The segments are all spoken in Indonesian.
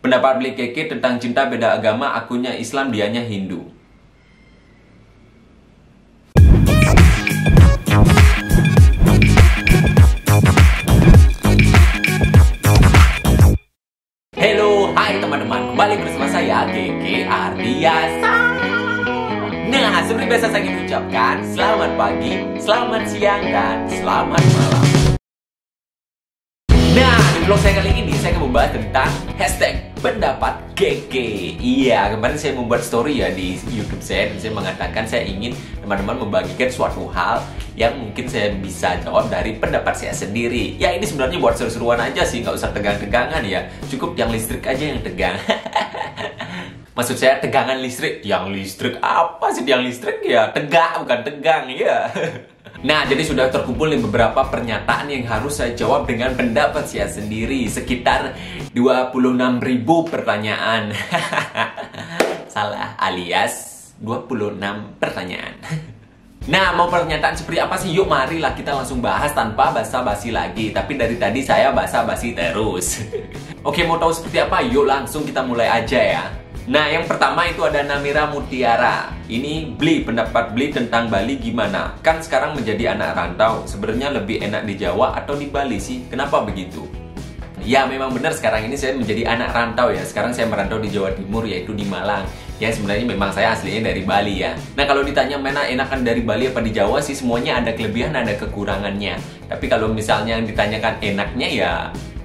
Pendapat Beli Keke tentang cinta beda agama, akunya Islam, dianya Hindu. Hello, hai teman-teman, kembali bersama saya Keke Ardiasa. Nah, seperti biasa saya ingin ucapkan selamat pagi, selamat siang, dan selamat malam. Nah, di vlog saya kali ini saya akan membahas tentang hashtag pendapat Keke. Iya, kemarin saya membuat story ya di YouTube saya, dan saya mengatakan saya ingin teman-teman membagikan suatu hal yang mungkin saya bisa jawab dari pendapat saya sendiri. Ya, ini sebenarnya buat seru-seruan aja sih, nggak usah tegang-tegangan ya. Cukup yang listrik aja yang tegang. Maksud saya tegangan listrik. Yang listrik apa sih yang listrik ya? Tegak bukan tegang ya. Nah, jadi sudah terkumpul beberapa pernyataan yang harus saya jawab dengan pendapat saya sendiri. Sekitar 26.000 pertanyaan. Salah, alias 26 pertanyaan. Nah, mau pernyataan seperti apa sih? Yuk marilah kita langsung bahas tanpa basa-basi lagi. Tapi dari tadi saya basa-basi terus. Oke, mau tahu seperti apa? Yuk langsung kita mulai aja ya. Nah, yang pertama itu ada Namira Mutiara. Ini pendapat Beli tentang Bali gimana? Kan sekarang menjadi anak rantau, sebenarnya lebih enak di Jawa atau di Bali sih? Kenapa begitu? Ya, memang benar sekarang ini saya menjadi anak rantau ya. Sekarang saya merantau di Jawa Timur, yaitu di Malang. Ya, sebenarnya memang saya aslinya dari Bali ya. Nah, kalau ditanya mana enakan dari Bali apa di Jawa sih, semuanya ada kelebihan, ada kekurangannya. Tapi kalau misalnya yang ditanyakan enaknya ya,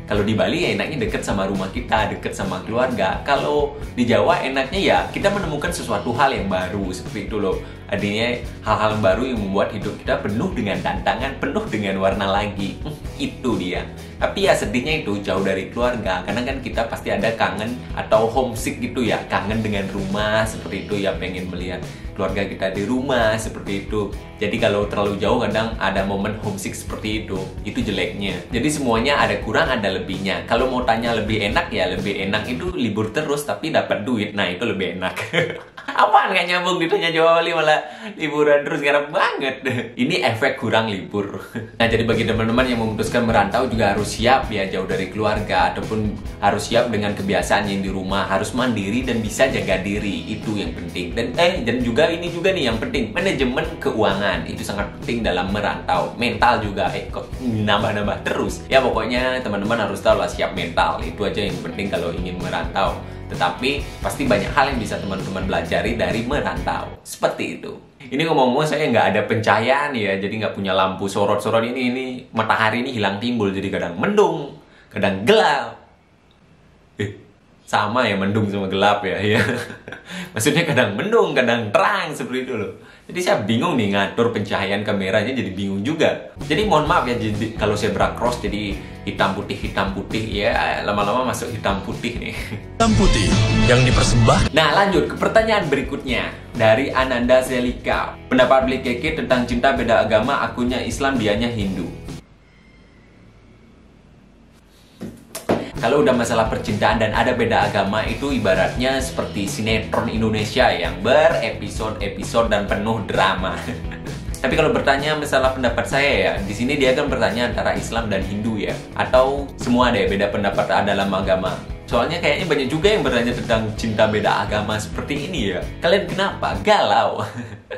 kalau di Bali ya enaknya deket sama rumah kita, deket sama keluarga. Kalau di Jawa enaknya ya kita menemukan sesuatu hal yang baru, seperti itu loh. Artinya hal-hal baru yang membuat hidup kita penuh dengan tantangan, penuh dengan warna lagi. Itu dia. Tapi ya sedihnya itu jauh dari keluarga. Karena kan kita pasti ada kangen atau homesick gitu ya. Kangen dengan rumah, seperti itu ya, pengen melihat keluarga kita di rumah, seperti itu. Jadi kalau terlalu jauh kadang ada momen homesick seperti itu jeleknya. Jadi semuanya ada kurang, ada lebihnya. Kalau mau tanya lebih enak ya, lebih enak itu libur terus tapi dapat duit. Nah, itu lebih enak. Apaan gak nyambung ditanya Joli malah liburan terus, garap banget. Ini efek kurang libur. Nah, jadi bagi teman-teman yang memutuskan merantau juga harus siap ya, jauh dari keluarga, ataupun harus siap dengan kebiasaan yang di rumah, harus mandiri dan bisa jaga diri. Itu yang penting. Dan juga ini juga nih yang penting, manajemen keuangan. Itu sangat penting dalam merantau. Mental juga, kok nambah-nambah terus. Ya pokoknya teman-teman harus tahu lah, siap mental. Itu aja yang penting kalau ingin merantau. Tetapi pasti banyak hal yang bisa teman-teman pelajari dari merantau. Seperti itu. Ini ngomong-ngomong saya nggak ada pencahayaan ya, jadi nggak punya lampu sorot-sorot ini matahari ini hilang timbul, jadi kadang mendung, kadang gelap. Sama ya, mendung sama gelap ya. Maksudnya kadang mendung, kadang terang, seperti itu loh. Jadi saya bingung nih ngatur pencahayaan kameranya, jadi bingung juga. Jadi mohon maaf ya, jadi kalau saya cross jadi hitam putih ya, lama-lama masuk hitam putih nih. Hitam putih yang dipersembahkan. Nah, lanjut ke pertanyaan berikutnya dari Ananda Zelika. Pendapat Beli Keke tentang cinta beda agama, akunya Islam, dianya Hindu. Kalau udah masalah percintaan dan ada beda agama, itu ibaratnya seperti sinetron Indonesia yang berepisode-episode dan penuh drama. Tapi kalau bertanya masalah pendapat saya ya, di sini dia kan bertanya antara Islam dan Hindu ya, atau semua ada ya beda pendapat dalam agama. Soalnya kayaknya banyak juga yang bertanya tentang cinta beda agama seperti ini ya. Kalian kenapa? Galau.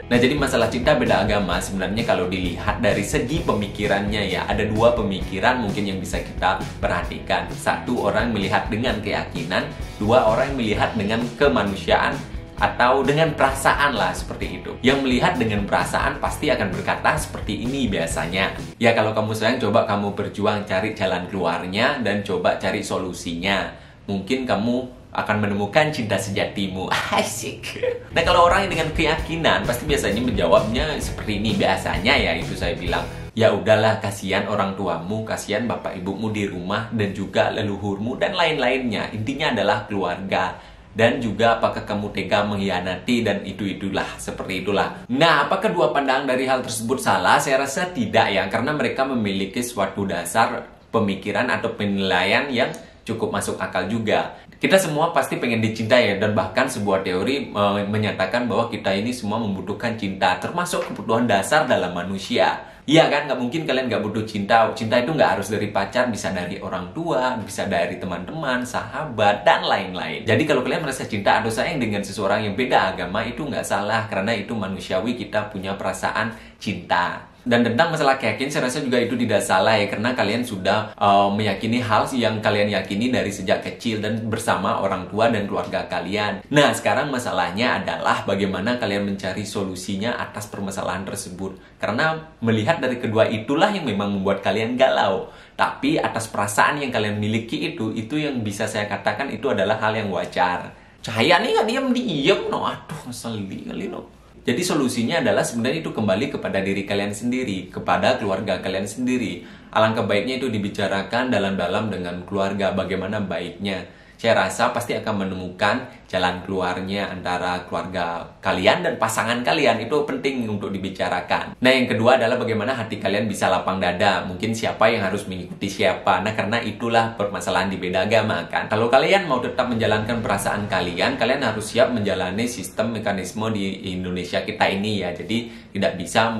Nah, jadi masalah cinta beda agama sebenarnya kalau dilihat dari segi pemikirannya ya, ada dua pemikiran mungkin yang bisa kita perhatikan. Satu, orang melihat dengan keyakinan. Dua, orang melihat dengan kemanusiaan atau dengan perasaan lah, seperti itu. Yang melihat dengan perasaan pasti akan berkata seperti ini biasanya. Ya, kalau kamu sayang, coba kamu berjuang cari jalan keluarnya dan coba cari solusinya. Mungkin kamu akan menemukan cinta sejatimu. Asik. Nah, kalau orang yang dengan keyakinan pasti biasanya menjawabnya seperti ini biasanya ya, itu saya bilang, ya udahlah, kasihan orang tuamu, kasihan bapak ibumu di rumah dan juga leluhurmu dan lain-lainnya. Intinya adalah keluarga. Dan juga apakah kamu tega mengkhianati, dan itulah, seperti itulah. Nah, apakah dua pandangan dari hal tersebut salah? Saya rasa tidak ya, karena mereka memiliki suatu dasar pemikiran atau penilaian yang cukup masuk akal juga. Kita semua pasti pengen dicintai ya, dan bahkan sebuah teori menyatakan bahwa kita ini semua membutuhkan cinta, termasuk kebutuhan dasar dalam manusia. Iya kan, nggak mungkin kalian nggak butuh cinta. Cinta itu nggak harus dari pacar, bisa dari orang tua, bisa dari teman-teman, sahabat, dan lain-lain. Jadi kalau kalian merasa cinta atau sayang dengan seseorang yang beda agama, itu nggak salah, karena itu manusiawi, kita punya perasaan cinta. Dan tentang masalah keyakinan, saya rasa juga itu tidak salah ya, karena kalian sudah meyakini hal yang kalian yakini dari sejak kecil dan bersama orang tua dan keluarga kalian. Nah, sekarang masalahnya adalah bagaimana kalian mencari solusinya atas permasalahan tersebut. Karena melihat dari kedua itulah yang memang membuat kalian galau. Tapi atas perasaan yang kalian miliki itu yang bisa saya katakan itu adalah hal yang wajar. Cahaya nih nggak diam-diam, no. Aduh, ngeselin kali, no. Jadi solusinya adalah sebenarnya itu kembali kepada diri kalian sendiri, kepada keluarga kalian sendiri. Alangkah baiknya itu dibicarakan dalam-dalam dengan keluarga, bagaimana baiknya. Saya rasa pasti akan menemukan jalan keluarnya antara keluarga kalian dan pasangan kalian. Itu penting untuk dibicarakan. Nah, yang kedua adalah bagaimana hati kalian bisa lapang dada. Mungkin siapa yang harus mengikuti siapa. Nah, karena itulah permasalahan di beda agama kan. Kalau kalian mau tetap menjalankan perasaan kalian harus siap menjalani sistem mekanisme di Indonesia kita ini ya. Jadi tidak bisa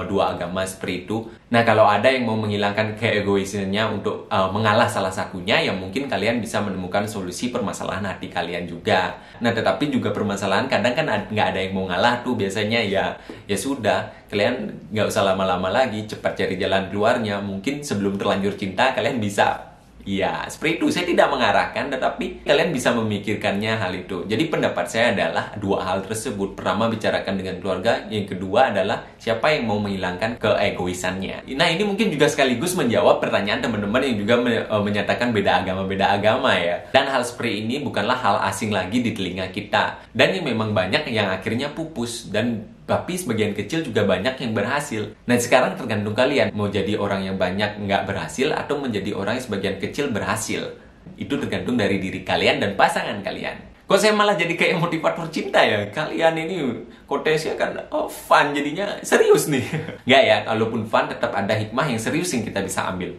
dua agama seperti itu. Nah, kalau ada yang mau menghilangkan keegoisannya untuk mengalah salah satunya, ya mungkin kalian bisa menemukan solusi permasalahan hati kalian juga. Nah, tetapi juga permasalahan kadang kan nggak ada yang mau ngalah tuh, biasanya ya sudah, kalian nggak usah lama-lama lagi, cepat cari jalan keluarnya. Mungkin sebelum terlanjur cinta kalian bisa, ya seperti itu. Saya tidak mengarahkan, tetapi kalian bisa memikirkannya hal itu. Jadi pendapat saya adalah dua hal tersebut. Pertama, bicarakan dengan keluarga. Yang kedua adalah siapa yang mau menghilangkan keegoisannya. Nah, ini mungkin juga sekaligus menjawab pertanyaan teman-teman yang juga menyatakan beda agama ya. Dan hal seperti ini bukanlah hal asing lagi di telinga kita. Dan yang memang banyak yang akhirnya pupus, dan tapi sebagian kecil juga banyak yang berhasil. Nah, sekarang tergantung kalian mau jadi orang yang banyak nggak berhasil atau menjadi orang yang sebagian kecil berhasil. Itu tergantung dari diri kalian dan pasangan kalian. Kok saya malah jadi kayak motivator cinta ya? Kalian ini kontesnya kan fun, jadinya serius nih. Nggak ya, kalaupun fun tetap ada hikmah yang serius yang kita bisa ambil.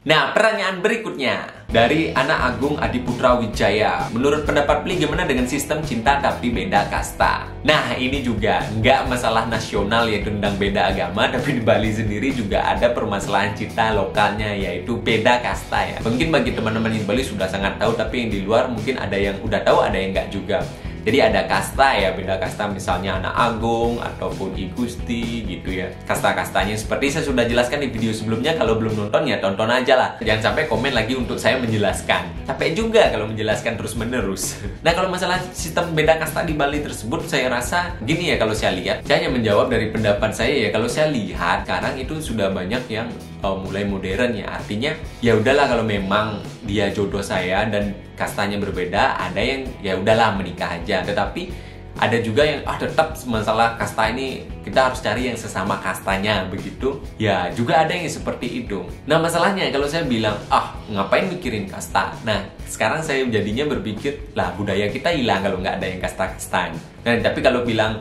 Nah, pertanyaan berikutnya dari Anak Agung Adiputra Wijaya. Menurut pendapat Pli, gimana dengan sistem cinta tapi beda kasta? Nah, ini juga nggak masalah nasional yaitu tentang beda agama, tapi di Bali sendiri juga ada permasalahan cinta lokalnya yaitu beda kasta ya. Mungkin bagi teman-teman di Bali sudah sangat tahu, tapi yang di luar mungkin ada yang udah tahu, ada yang nggak juga. Jadi ada kasta ya, beda kasta, misalnya Anak Agung ataupun I Gusti gitu ya. Kasta-kastanya seperti saya sudah jelaskan di video sebelumnya. Kalau belum nonton ya tonton aja lah. Jangan sampai komen lagi untuk saya menjelaskan. Capek juga kalau menjelaskan terus-menerus. Nah, kalau masalah sistem beda kasta di Bali tersebut, saya rasa gini ya, kalau saya lihat, saya hanya menjawab dari pendapat saya ya. Kalau saya lihat sekarang itu sudah banyak yang mulai modern ya. Artinya ya udahlah, kalau memang dia jodoh saya dan kastanya berbeda, ada yang ya udahlah menikah aja. Tetapi ada juga yang tetap masalah kasta ini kita harus cari yang sesama kastanya begitu. Ya juga ada yang seperti itu. Nah, masalahnya kalau saya bilang ngapain mikirin kasta. Nah, sekarang saya jadinya berpikir lah, budaya kita hilang kalau nggak ada yang kasta-kastaan. Nah, tapi kalau bilang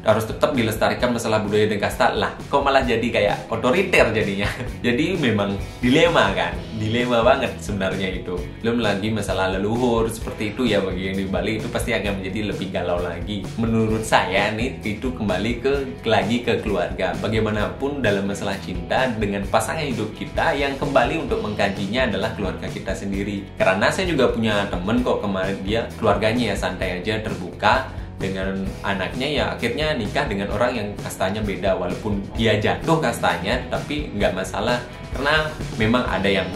harus tetap dilestarikan masalah budaya dan kasta, lah kok malah jadi kayak otoriter jadinya. Jadi memang dilema kan, dilema banget sebenarnya itu. Belum lagi masalah leluhur seperti itu ya, bagi yang di Bali itu pasti akan menjadi lebih galau lagi. Menurut saya nih, itu kembali lagi ke keluarga. Bagaimanapun dalam masalah cinta dengan pasangan hidup kita, yang kembali untuk mengkajinya adalah keluarga kita sendiri. Karena saya juga punya temen kok, kemarin dia keluarganya ya santai aja, terbuka dengan anaknya, ya akhirnya nikah dengan orang yang kastanya beda. Walaupun dia jatuh kastanya, tapi nggak masalah, karena memang ada yang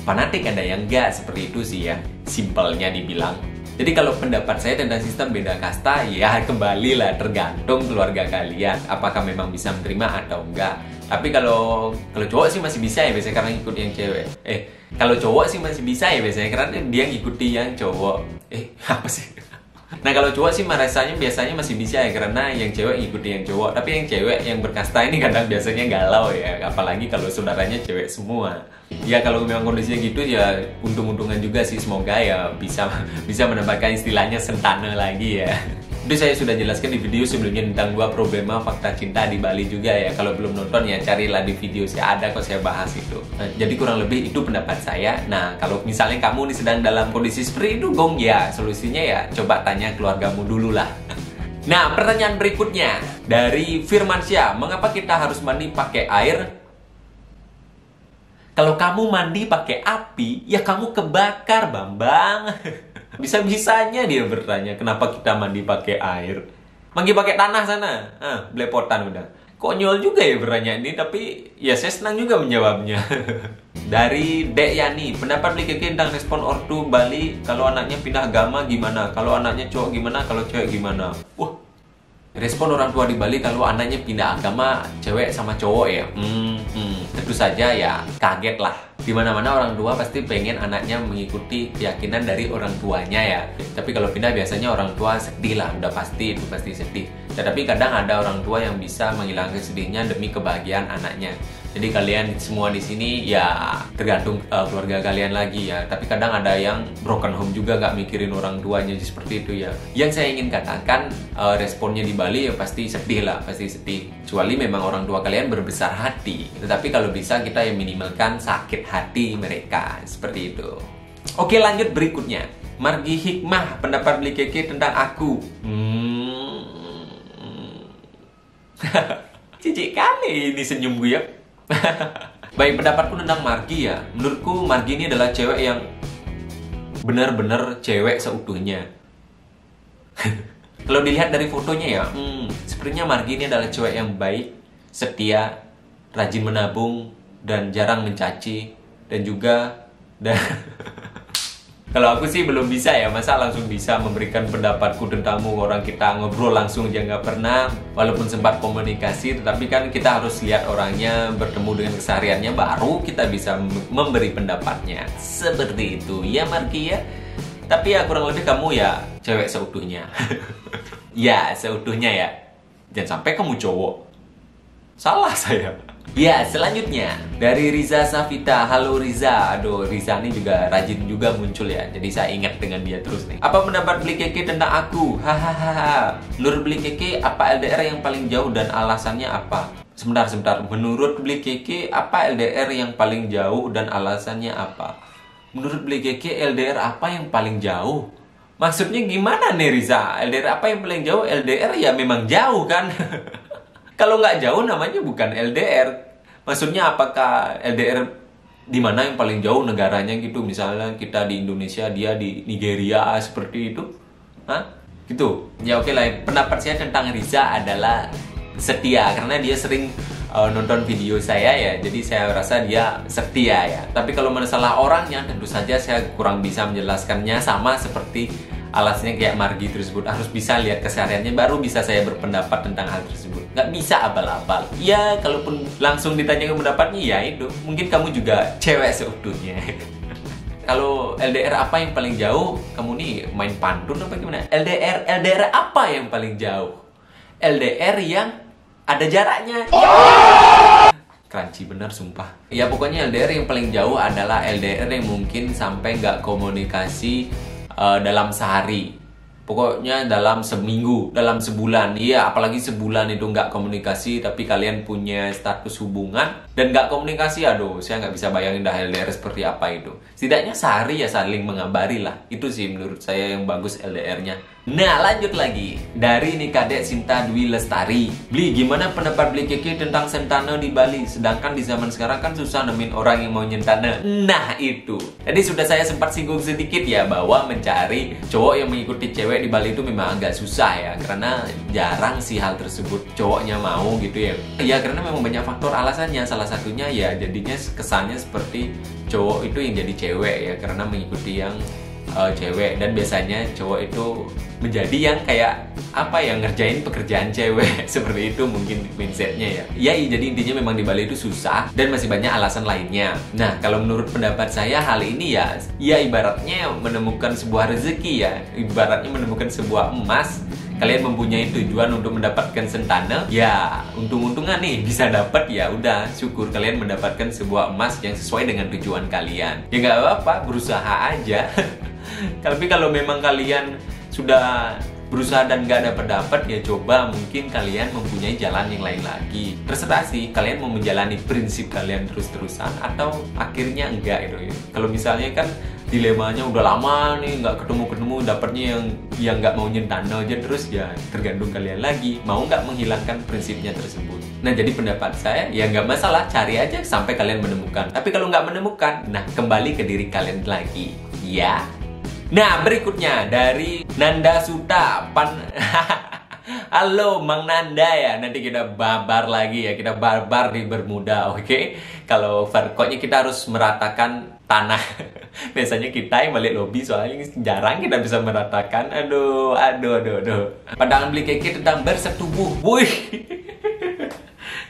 fanatik, ada yang enggak, seperti itu sih ya, simpelnya dibilang. Jadi kalau pendapat saya tentang sistem beda kasta, ya kembali lah tergantung keluarga kalian, apakah memang bisa menerima atau enggak. Tapi kalau cowok sih masih bisa ya biasanya, karena ikut yang cewek. Kalau cowok sih masih bisa ya biasanya, karena dia ngikuti yang cowok. Apa sih? Nah, kalau cowok sih rasanya biasanya masih bisa ya, karena yang cewek ngikutin yang cowok. Tapi yang cewek yang berkasta ini kadang biasanya galau ya, apalagi kalau saudaranya cewek semua. Ya kalau memang kondisinya gitu ya untung-untungan juga sih, semoga ya bisa mendapatkan istilahnya sentana lagi ya. Itu saya sudah jelaskan di video sebelumnya tentang 2 problema fakta cinta di Bali juga ya. Kalau belum nonton ya carilah di video saya, ada kok saya bahas itu. Nah, jadi kurang lebih itu pendapat saya. Nah, kalau misalnya kamu nih sedang dalam kondisi seperti itu, Gong, ya solusinya ya coba tanya keluargamu dulu lah. Nah, pertanyaan berikutnya dari Firmansyah, mengapa kita harus mandi pakai air? Kalau kamu mandi pakai api, ya kamu kebakar, Bambang. Bisa-bisanya dia bertanya, kenapa kita mandi pakai air? Mandi pakai tanah sana. Belepotan udah. Konyol juga ya bertanya ini, tapi ya saya senang juga menjawabnya. Dari Dek Yani, pendapat Bli Keke tentang respon ortu Bali kalau anaknya pindah agama gimana? Kalau anaknya cowok gimana? Kalau cewek gimana? Wah, respon orang tua di Bali kalau anaknya pindah agama cewek sama cowok ya. Tentu saja ya kaget lah. Dimana-mana orang tua pasti pengen anaknya mengikuti keyakinan dari orang tuanya ya. Tapi kalau pindah biasanya orang tua sedih lah, udah pasti itu pasti sedih. Tetapi kadang ada orang tua yang bisa menghilangkan sedihnya demi kebahagiaan anaknya. Jadi kalian semua di sini ya tergantung keluarga kalian lagi ya. Tapi kadang ada yang broken home juga gak mikirin orang tuanya seperti itu ya. Yang saya ingin katakan responnya di Bali ya pasti sedih lah, pasti sedih. Kecuali memang orang tua kalian berbesar hati. Tetapi kalau bisa kita yang minimalkan sakit hati mereka seperti itu. Oke, lanjut berikutnya. Margi Hikmah, pendapat Bli Keke tentang aku. Cicik kali ini senyum gue ya. Baik, pendapatku tentang Margi ya. Menurutku Margi ini adalah cewek yang benar-benar cewek seutuhnya. Kalau dilihat dari fotonya ya, sepertinya Margi ini adalah cewek yang baik, setia, rajin menabung, dan jarang mencaci. Dan juga kalau aku sih belum bisa ya, masa langsung bisa memberikan pendapatku tentangmu. Orang kita ngobrol langsung aja nggak pernah, walaupun sempat komunikasi, tetapi kan kita harus lihat orangnya, bertemu dengan kesehariannya, baru kita bisa memberi pendapatnya. Seperti itu ya Margi ya. Tapi ya kurang lebih kamu ya cewek seutuhnya. Ya seutuhnya ya. Jangan sampai kamu cowok. Salah saya. Ya, selanjutnya dari Riza Safita. Halo Riza. Aduh, Riza ini juga rajin juga muncul ya. Jadi saya ingat dengan dia terus nih. Apa pendapat Bli Keke tentang aku? Hahaha. Menurut Bli Keke, apa LDR yang paling jauh dan alasannya apa? Sebentar. Menurut Bli Keke, apa LDR yang paling jauh dan alasannya apa? Menurut Bli Keke, LDR apa yang paling jauh? Maksudnya gimana nih Riza? LDR apa yang paling jauh? LDR ya memang jauh kan? Kalau nggak jauh namanya bukan LDR. Maksudnya apakah LDR di mana yang paling jauh negaranya gitu? Misalnya kita di Indonesia, dia di Nigeria, seperti itu. Hah? Gitu. Ya oke lah. Pendapat saya tentang Riza adalah setia. Karena dia sering nonton video saya ya. Jadi saya rasa dia setia ya. Tapi kalau masalah orangnya tentu saja saya kurang bisa menjelaskannya. Sama seperti alasnya kayak Margi tersebut, harus bisa lihat kesehariannya baru bisa saya berpendapat tentang hal tersebut. Nggak bisa abal-abal. Ya, kalaupun langsung ditanya ke pendapatnya, ya itu. Mungkin kamu juga cewek seutuhnya. Kalau LDR apa yang paling jauh? Kamu nih main pantun apa gimana? LDR apa yang paling jauh? LDR yang ada jaraknya. Crunchy bener sumpah. Ya pokoknya LDR yang paling jauh adalah LDR yang mungkin sampai nggak komunikasi dalam sehari, pokoknya dalam seminggu, dalam sebulan. Iya, apalagi sebulan itu nggak komunikasi, tapi kalian punya status hubungan dan nggak komunikasi. Aduh, saya nggak bisa bayangin dah LDR seperti apa itu. Setidaknya sehari ya saling mengabari lah. Itu sih menurut saya yang bagus LDR-nya. Nah, lanjut lagi dari nih Kadek Sinta Dwi Lestari. Bli, gimana pendapat Bli Keke tentang sentana di Bali? Sedangkan di zaman sekarang kan susah nemuin orang yang mau nyentana. Nah, itu. Tadi sudah saya sempat singgung sedikit ya, bahwa mencari cowok yang mengikuti cewek di Bali itu memang agak susah ya. Karena jarang sih hal tersebut cowoknya mau gitu ya. Ya, karena memang banyak faktor alasannya. Salah satunya ya jadinya kesannya seperti cowok itu yang jadi cewek ya, karena mengikuti yang cewek. Dan biasanya cowok itu menjadi yang kayak apa ya, ngerjain pekerjaan cewek. Seperti itu mungkin mindsetnya ya. Ya, jadi intinya memang di Bali itu susah dan masih banyak alasan lainnya. Nah, kalau menurut pendapat saya hal ini ya ibaratnya menemukan sebuah rezeki ya, ibaratnya menemukan sebuah emas. Kalian mempunyai tujuan untuk mendapatkan sentana, ya untung-untungan nih bisa dapat, ya udah syukur kalian mendapatkan sebuah emas yang sesuai dengan tujuan kalian. Ya nggak apa-apa, berusaha aja. Tapi kalau memang kalian sudah berusaha dan nggak dapat ya coba mungkin kalian mempunyai jalan yang lain lagi. Terserah sih kalian mau menjalani prinsip kalian terus-terusan atau akhirnya enggak gitu ya. Kalau misalnya kan dilemanya udah lama nih nggak ketemu dapatnya yang nggak mau nyentano aja terus, ya tergantung kalian lagi mau nggak menghilangkan prinsipnya tersebut. Nah jadi pendapat saya ya nggak masalah, cari aja sampai kalian menemukan. Tapi kalau nggak menemukan, nah kembali ke diri kalian lagi ya. Nah berikutnya dari Nanda Suta Halo Mang Nanda ya, nanti kita barbar lagi ya, kita barbar di Bermuda, oke? Kalau farkotnya kita harus meratakan tanah. Biasanya kita yang balik lobby soalnya jarang kita bisa meratakan. Aduh. Pandangan beli keke tentang bersetubuh. Wih.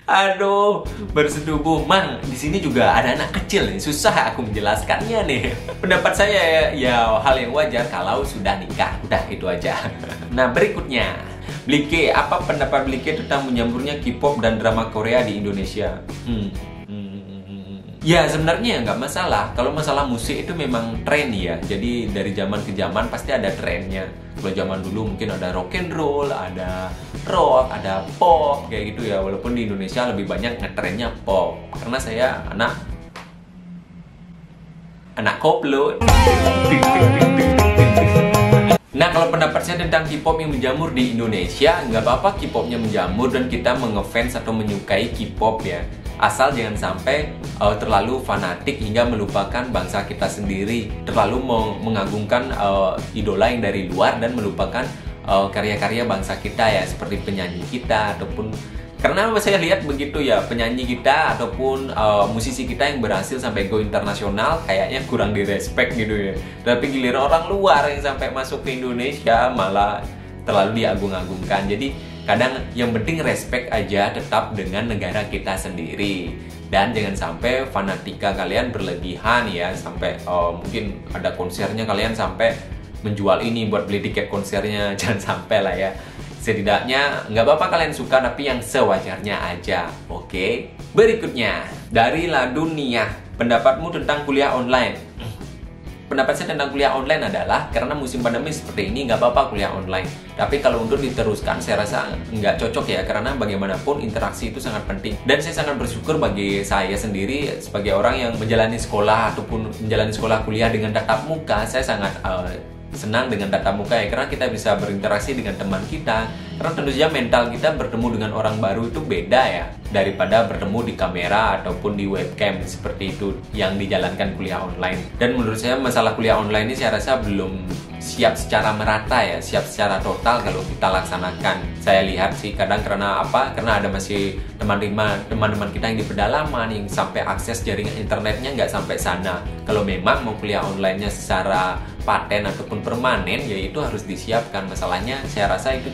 Aduh, bersetubuh. Mang, di sini juga ada anak kecil nih. Susah aku menjelaskannya nih. Pendapat saya ya hal yang wajar kalau sudah nikah. Udah itu aja. Nah, berikutnya. Blike, apa pendapat Blike tentang menyamburnya K-pop dan drama Korea di Indonesia? Ya sebenarnya nggak masalah. Kalau masalah musik itu memang tren ya. Jadi dari zaman ke zaman pasti ada trennya. Kalau zaman dulu mungkin ada rock and roll, ada rock, ada pop kayak gitu ya. Walaupun di Indonesia lebih banyak ngetrennya pop. Karena saya anak koplo. Nah kalau pendapat saya tentang K-pop yang menjamur di Indonesia, nggak apa-apa K-popnya menjamur dan kita mengefans atau menyukai K-pop ya. Asal jangan sampai terlalu fanatik hingga melupakan bangsa kita sendiri, terlalu mengagungkan idola yang dari luar dan melupakan karya-karya bangsa kita ya, seperti penyanyi kita ataupun, karena saya lihat begitu ya, penyanyi kita ataupun musisi kita yang berhasil sampai go internasional kayaknya kurang direspek gitu ya. Tapi giliran orang luar yang sampai masuk ke Indonesia malah terlalu diagung-agungkan. Jadi kadang yang penting respect aja tetap dengan negara kita sendiri. Dan jangan sampai fanatika kalian berlebihan ya, sampai mungkin ada konsernya kalian sampai menjual ini buat beli tiket konsernya. Jangan sampai lah ya. Setidaknya nggak apa-apa kalian suka, tapi yang sewajarnya aja. Oke. Berikutnya dari Ladunia, pendapatmu tentang kuliah online? Pendapat saya tentang kuliah online adalah karena musim pandemi seperti ini nggak apa-apa kuliah online. Tapi kalau untuk diteruskan saya rasa nggak cocok ya, karena bagaimanapun interaksi itu sangat penting. Dan saya sangat bersyukur bagi saya sendiri sebagai orang yang menjalani sekolah ataupun menjalani sekolah kuliah dengan tatap muka. Saya sangat senang dengan tatap muka ya, karena kita bisa berinteraksi dengan teman kita. Karena tentu saja mental kita bertemu dengan orang baru itu beda ya, daripada bertemu di kamera ataupun di webcam seperti itu yang dijalankan kuliah online. Dan menurut saya masalah kuliah online ini saya rasa belum siap secara merata ya, siap secara total kalau kita laksanakan. Saya lihat sih kadang karena apa? Karena ada masih teman-teman kita yang di pedalaman yang sampai akses jaringan internetnya nggak sampai sana. Kalau memang mau kuliah online-nya secara paten ataupun permanen, ya itu harus disiapkan. Masalahnya saya rasa itu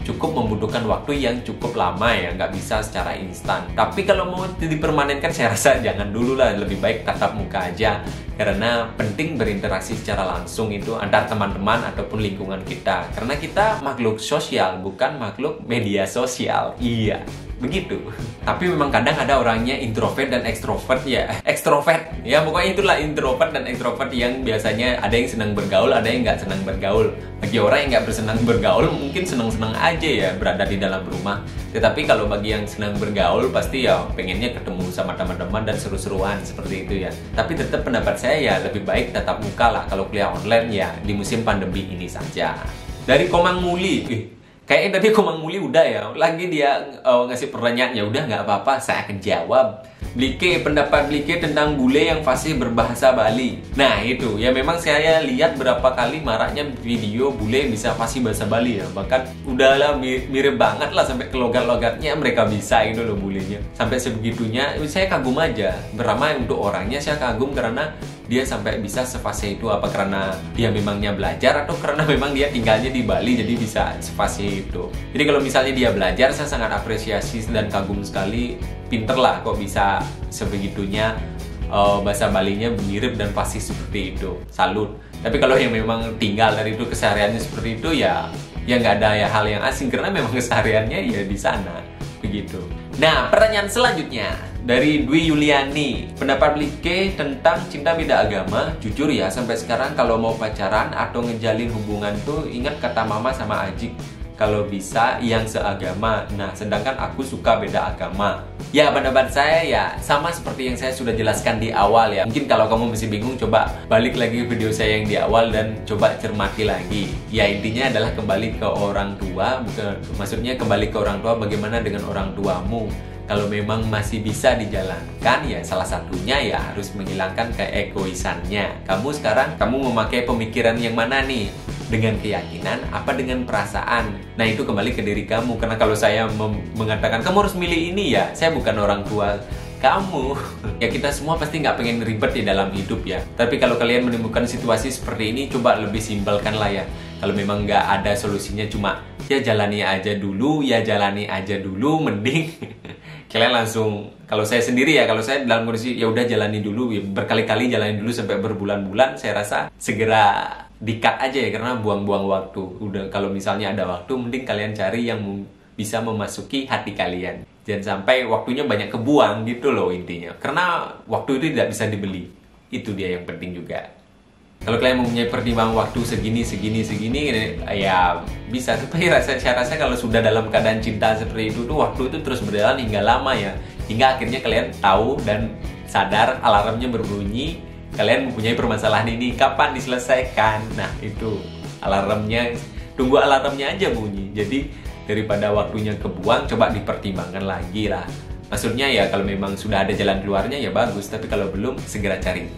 cukup membutuhkan waktu yang cukup lama ya, nggak bisa secara instan. Tapi kalau mau dipermanenkan saya rasa jangan dulu lah, lebih baik tatap muka aja, karena penting berinteraksi secara langsung itu antar teman-teman ataupun lingkungan kita, karena kita makhluk sosial bukan makhluk media sosial. Iya begitu. Tapi memang kadang ada orangnya introvert dan ekstrovert ya. Ekstrovert ya, pokoknya itulah introvert dan ekstrovert yang biasanya ada yang senang bergaul, ada yang nggak senang bergaul. Bagi orang yang nggak bersenang bergaul mungkin senang-senang aja ya berada di dalam rumah. Tetapi kalau bagi yang senang bergaul pasti ya pengennya ketemu sama teman-teman dan seru-seruan seperti itu ya. Tapi tetap pendapat saya ya lebih baik tatap muka lah kalau kuliah online ya di musim pandemi ini saja. Dari Komang Muli, kayaknya tadi Komang Muli udah ya, lagi dia ngasih pertanyaan, ya udah nggak apa-apa, saya akan jawab. Blike, pendapat Blike tentang bule yang fasih berbahasa Bali. Nah itu, ya memang saya lihat berapa kali maraknya video bule bisa fasih bahasa Bali ya. Bahkan udahlah mirip banget lah, sampai ke logat-logatnya mereka bisa gitu loh bulenya. Sampai sebegitunya, saya kagum aja. Beramai untuk orangnya saya kagum karena dia sampai bisa sefasih itu. Apa karena dia memangnya belajar atau karena memang dia tinggalnya di Bali jadi bisa sefasih itu. Jadi kalau misalnya dia belajar, saya sangat apresiasi dan kagum sekali. Pinter lah kok bisa sebegitunya bahasa Balinya mirip dan fasih seperti itu. Salut. Tapi kalau yang memang tinggal dari itu kesehariannya seperti itu ya nggak ada ya hal yang asing, karena memang kesehariannya ya di sana begitu. Nah pertanyaan selanjutnya Dari Dwi Yuliani, pendapat Like tentang cinta beda agama. Jujur ya, sampai sekarang kalau mau pacaran atau ngejalin hubungan tuh ingat kata mama sama Ajik, kalau bisa yang seagama. Nah, sedangkan aku suka beda agama. Ya, pendapat saya ya sama seperti yang saya sudah jelaskan di awal ya. Mungkin kalau kamu masih bingung, coba balik lagi video saya yang di awal dan coba cermati lagi. Ya, intinya adalah kembali ke orang tua, maksudnya kembali ke orang tua, bagaimana dengan orang tuamu. Kalau memang masih bisa dijalankan, ya salah satunya ya harus menghilangkan keegoisannya. Kamu sekarang, kamu memakai pemikiran yang mana nih? Dengan keyakinan apa dengan perasaan? Nah, itu kembali ke diri kamu. Karena kalau saya mengatakan kamu harus milih ini, ya saya bukan orang tua kamu. Ya, kita semua pasti nggak pengen ribet di dalam hidup ya. Tapi kalau kalian menemukan situasi seperti ini, coba lebih simpelkan lah ya. Kalau memang nggak ada solusinya, cuma ya jalani aja dulu, mending kalian langsung. Kalau saya sendiri ya, kalau saya dalam kondisi ya udah jalani dulu, ya berkali-kali jalani dulu sampai berbulan-bulan, saya rasa segera di-cut aja ya, karena buang-buang waktu. Udah, kalau misalnya ada waktu, mending kalian cari yang bisa memasuki hati kalian. Jangan sampai waktunya banyak kebuang gitu loh intinya. Karena waktu itu tidak bisa dibeli. Itu dia yang penting juga. Kalau kalian mempunyai pertimbangan waktu segini, ya bisa. Tapi saya rasa kalau sudah dalam keadaan cinta seperti itu tuh, waktu itu terus berjalan hingga lama ya. Hingga akhirnya kalian tahu dan sadar, alarmnya berbunyi, kalian mempunyai permasalahan ini, kapan diselesaikan? Nah, itu alarmnya, tunggu alarmnya aja bunyi. Jadi daripada waktunya kebuang, coba dipertimbangkan lagi lah. Maksudnya ya kalau memang sudah ada jalan keluarnya ya bagus, tapi kalau belum, segera cari.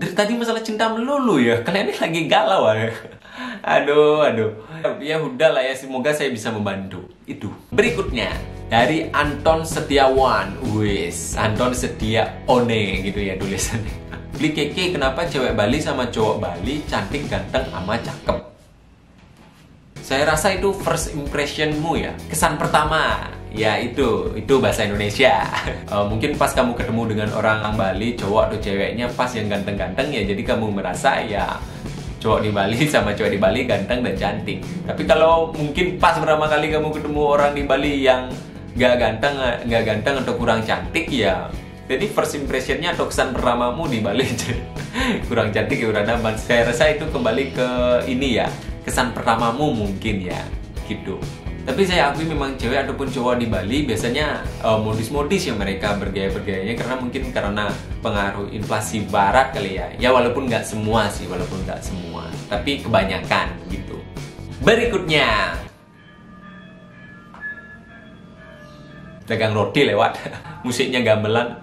Dari tadi masalah cinta melulu ya, kalian ini lagi galau ya. Aduh. Ya udahlah ya, semoga saya bisa membantu. Itu. Berikutnya dari Anton Setiawan. Wis, Anton Setiaone gitu ya tulisannya. Beli keke, kenapa cewek Bali sama cowok Bali cantik, ganteng, ama cakep? Saya rasa itu first impressionmu ya, kesan pertama. Ya itu bahasa Indonesia. Mungkin pas kamu ketemu dengan orang Bali, cowok atau ceweknya pas yang ganteng-ganteng ya, jadi kamu merasa ya cowok di Bali sama cewek di Bali ganteng dan cantik. Tapi kalau mungkin pas pertama kali kamu ketemu orang di Bali yang nggak ganteng atau kurang cantik ya, jadi first impressionnya atau kesan pertamamu di Bali kurang cantik ya udah dapat. Saya rasa itu kembali ke ini ya, kesan pertamamu mungkin ya gitu. Tapi saya akui memang cewek ataupun cowok di Bali biasanya modis-modis ya mereka bergaya-bergayanya, karena pengaruh inflasi barat kali ya. Ya walaupun nggak semua sih, tapi kebanyakan gitu. Berikutnya, dagang roti lewat musiknya gamelan.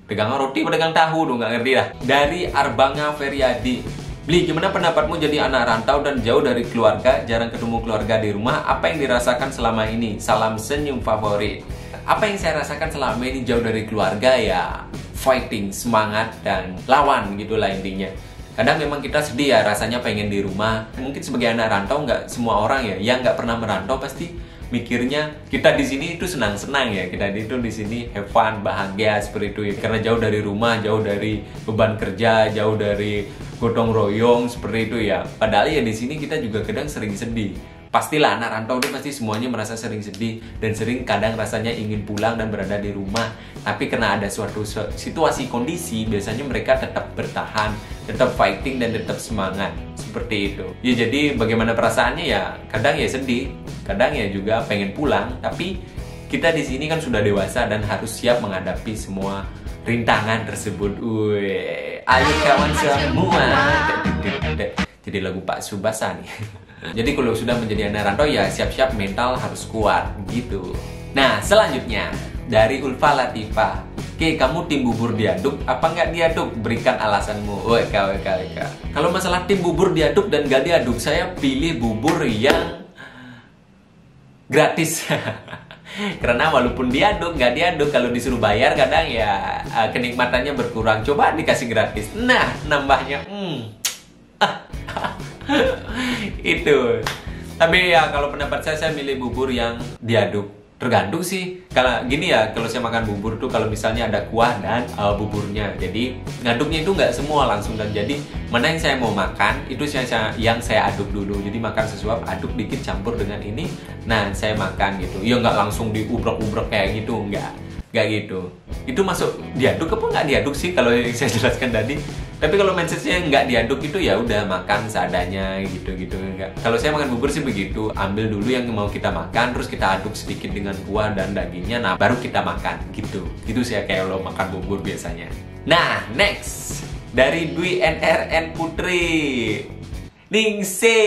Dagang roti apa dagang tahu dong, nggak ngerti lah. Dari Arbanga Feryadi. Bli, gimana pendapatmu jadi anak rantau dan jauh dari keluarga, jarang ketemu keluarga di rumah? Apa yang dirasakan selama ini? Salam senyum favorit. Apa yang saya rasakan selama ini jauh dari keluarga ya fighting, semangat, dan lawan gitulah intinya. Kadang memang kita sedih ya, rasanya pengen di rumah. Mungkin sebagai anak rantau nggak semua orang ya, yang nggak pernah merantau pasti mikirnya kita di sini itu senang-senang ya, kita itu di sini have fun, bahagia seperti itu ya. Karena jauh dari rumah, jauh dari beban kerja, jauh dari gotong royong seperti itu ya. Padahal ya di sini kita juga kadang sering sedih. Pastilah anak rantau itu pasti semuanya merasa sering sedih dan sering kadang rasanya ingin pulang dan berada di rumah. Tapi karena ada suatu situasi kondisi, biasanya mereka tetap bertahan, tetap fighting dan tetap semangat seperti itu. Ya jadi bagaimana perasaannya ya, kadang ya sedih, kadang ya juga pengen pulang. Tapi kita di sini kan sudah dewasa dan harus siap menghadapi semua rintangan tersebut. Ayo kawan semua. Jadi lagu Pak Subasa nih. Jadi kalau sudah menjadi anak rantau ya siap-siap mental harus kuat gitu. Nah selanjutnya dari Ulfa Latifah. Oke, kamu tim bubur diaduk apa nggak diaduk? Berikan alasanmu. WK. Kalau masalah tim bubur diaduk dan nggak diaduk, saya pilih bubur yang gratis. Karena walaupun diaduk, nggak diaduk, kalau disuruh bayar kadang ya kenikmatannya berkurang. Coba dikasih gratis, nah nambahnya itu. Tapi ya kalau pendapat saya milih bubur yang diaduk. Tergantung sih. Kalau gini ya, kalau saya makan bubur tuh kalau misalnya ada kuah dan buburnya. Jadi ngaduknya itu nggak semua langsung, dan jadi mana yang saya mau makan itu yang saya aduk dulu. Jadi makan sesuap, aduk dikit campur dengan ini. Nah saya makan gitu. Ya nggak langsung diubrek-ubrek kayak gitu, nggak. Nggak gitu. Itu masuk diaduk apa nggak diaduk sih kalau yang saya jelaskan tadi. Tapi kalau mindsetnya nggak diaduk itu ya udah makan seadanya gitu-gitu. Nggak. Kalau saya makan bubur sih begitu, ambil dulu yang mau kita makan, terus kita aduk sedikit dengan kuah dan dagingnya, nah baru kita makan gitu. Itu saya kayak lo makan bubur biasanya. Nah, next dari Dwi NRN Putri. Ningse.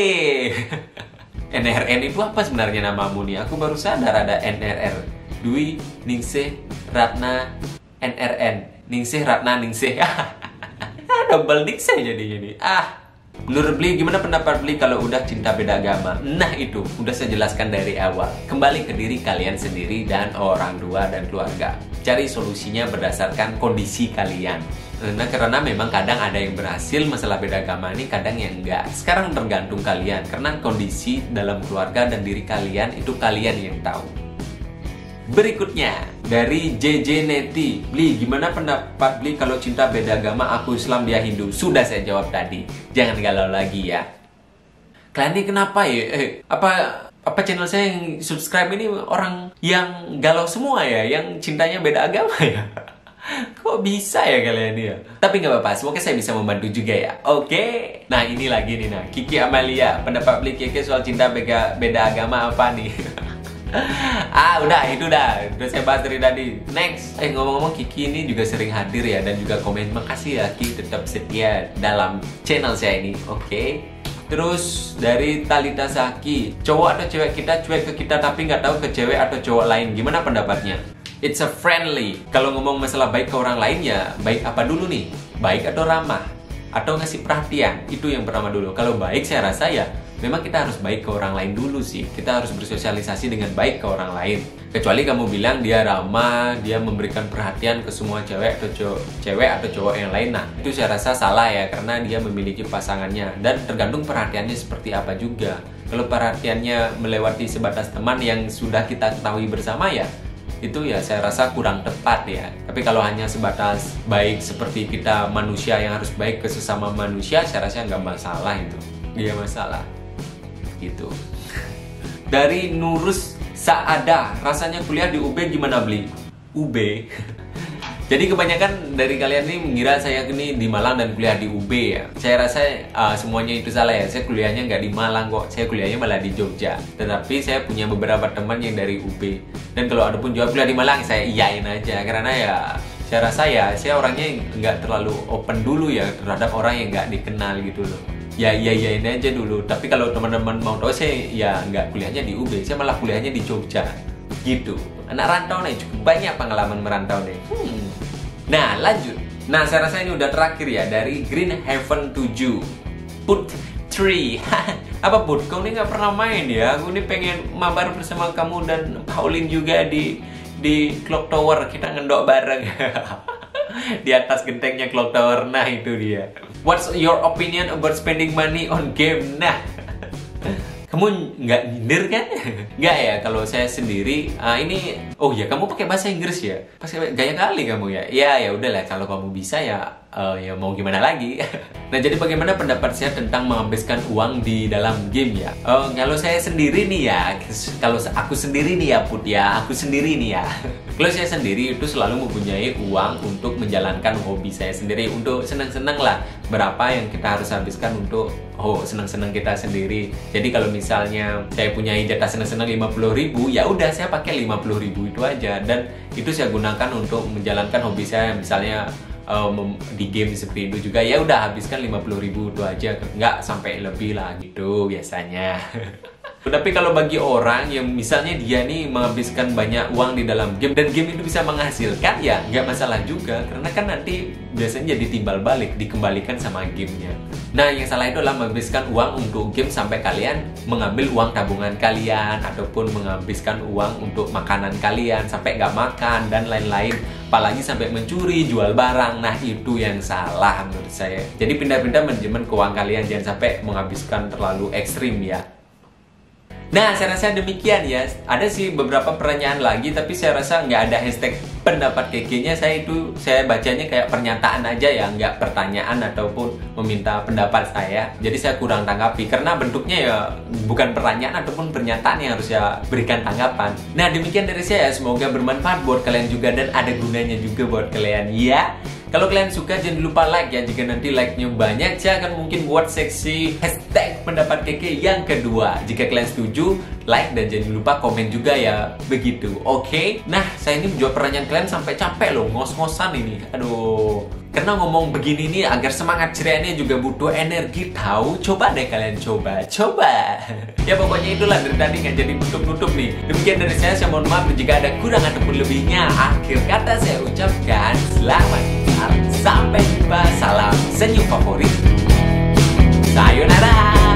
NRN itu apa sebenarnya namamu nih? Aku baru sadar ada NRR. Dwi, Ningsih, Ratna, NRN. Ningsih, Ratna, Ningsih. Double Ningsih jadinya nih. Menurut Bli, gimana pendapat Bli kalau udah cinta beda agama? Nah itu, udah saya jelaskan dari awal. Kembali ke diri kalian sendiri dan orang tua dan keluarga. Cari solusinya berdasarkan kondisi kalian. Nah, karena memang kadang ada yang berhasil masalah beda agama ini, kadang yang enggak. Sekarang tergantung kalian, karena kondisi dalam keluarga dan diri kalian itu kalian yang tahu. Berikutnya, dari JJ Neti. Bli, gimana pendapat Bli kalau cinta beda agama, aku Islam, dia Hindu? Sudah saya jawab tadi. Jangan galau lagi ya. Kalian ini kenapa ya? Apa channel saya yang subscribe ini orang yang galau semua ya? Yang cintanya beda agama ya? Kok bisa ya kalian ya? Tapi nggak apa-apa, semoga saya bisa membantu juga ya. Oke. Nah ini lagi nih, Kiki Amalia. Pendapat Bli Kiki soal cinta beda agama apa nih? Udah saya bahas dari tadi. Next, ngomong-ngomong, Kiki ini juga sering hadir ya dan juga komen. Makasih ya Kiki, tetap setia dalam channel saya ini. Oke. Terus dari Talita Saki, cowok atau cewek kita cuek ke kita tapi nggak tahu ke cewek atau cowok lain, gimana pendapatnya? It's a friendly. Kalau ngomong masalah baik ke orang lain ya, baik apa dulu nih? Baik atau ramah? Atau ngasih perhatian? Itu yang pertama dulu. Kalau baik saya rasa ya memang kita harus baik ke orang lain dulu sih. Kita harus bersosialisasi dengan baik ke orang lain. Kecuali kamu bilang dia ramah, dia memberikan perhatian ke semua cewek atau cowok yang lain. Nah, itu saya rasa salah ya, karena dia memiliki pasangannya. Dan tergantung perhatiannya seperti apa juga. Kalau perhatiannya melewati sebatas teman yang sudah kita ketahui bersama ya, itu ya saya rasa kurang tepat ya. Tapi kalau hanya sebatas baik seperti kita manusia yang harus baik ke sesama manusia, saya rasa nggak masalah itu. Iya masalah. Gitu. Dari Nurus Saada, rasanya kuliah di UB gimana Bli? UB? Jadi kebanyakan dari kalian nih mengira saya ini di Malang dan kuliah di UB ya. Saya rasa semuanya itu salah ya. Saya kuliahnya nggak di Malang kok. Saya kuliahnya malah di Jogja. Tetapi saya punya beberapa teman yang dari UB. Dan kalau ada pun jawab kuliah di Malang, saya iyain aja. Karena ya saya rasa ya, saya orangnya nggak terlalu open dulu ya terhadap orang yang nggak dikenal gitu loh. Ya iyain aja dulu. Tapi kalau teman-teman mau tahu, saya ya nggak kuliahnya di UB. Saya malah kuliahnya di Jogja. Gitu. Anak rantau nih, cukup banyak pengalaman merantau nih. Nah lanjut. Nah saya rasa ini udah terakhir ya, dari Green Heaven 7 Put 3. Apa Put? Kau ini nggak pernah main ya? Aku ini pengen mabar bersama kamu dan Pauline juga di Clock Tower. Kita ngendok bareng. Di atas gentengnya Clock Tower. Nah itu dia. What's your opinion about spending money on game? Nah kamu nggak nyindir kan? Nggak ya, kalau saya sendiri ini, oh ya kamu pakai bahasa Inggris ya? Pakai gaya kali kamu ya? Ya udahlah, kalau kamu bisa ya mau gimana lagi. Nah jadi bagaimana pendapat saya tentang menghabiskan uang di dalam game ya? Kalau saya sendiri nih ya, kalau aku sendiri nih ya Put ya, aku sendiri nih ya. Kalau saya sendiri itu selalu mempunyai uang untuk menjalankan hobi saya sendiri, untuk senang-senang lah. Berapa yang kita harus habiskan untuk senang-senang kita sendiri. Jadi kalau misalnya saya punya jatah senang-senang 50.000, ya udah saya pakai 50.000 itu aja, dan itu saya gunakan untuk menjalankan hobi saya. Misalnya di game seperti itu juga, ya udah habiskan 50.000 itu aja, nggak sampai lebih lah gitu biasanya. Tapi kalau bagi orang yang misalnya dia nih menghabiskan banyak uang di dalam game dan game itu bisa menghasilkan, ya nggak masalah juga, karena kan nanti biasanya jadi timbal balik, dikembalikan sama gamenya. Nah yang salah itu adalah menghabiskan uang untuk game sampai kalian mengambil uang tabungan kalian, ataupun menghabiskan uang untuk makanan kalian sampai nggak makan dan lain-lain, apalagi sampai mencuri, jual barang. Nah itu yang salah menurut saya. Jadi pindah-pindah manajemen keuangan kalian, jangan sampai menghabiskan terlalu ekstrim ya. Nah, saya rasa demikian ya. Ada sih beberapa pertanyaan lagi, tapi saya rasa nggak ada hashtag pendapat keke-nya. Saya bacanya kayak pernyataan aja ya, nggak pertanyaan ataupun meminta pendapat saya. Jadi saya kurang tanggapi karena bentuknya ya bukan pertanyaan ataupun pernyataan yang harus saya berikan tanggapan. Nah, demikian dari saya. Semoga bermanfaat buat kalian juga dan ada gunanya juga buat kalian ya. Kalau kalian suka jangan lupa like ya. Jika nanti like-nya banyak, saya akan mungkin buat seksi hashtag pendapat keke yang kedua. Jika kalian setuju, like dan jangan lupa komen juga ya. Begitu, oke? Nah, saya ini menjawab pertanyaan kalian sampai capek loh, ngos-ngosan ini. Aduh, karena ngomong begini nih agar semangat cerianya juga butuh energi tahu. Coba deh kalian coba. Ya pokoknya itulah dari tadi nggak jadi nutup-nutup nih. Demikian dari saya mohon maaf jika ada kurang ataupun lebihnya. Akhir kata saya ucapkan selamat. Sampai jumpa, salam senyum favorit. Sayonara.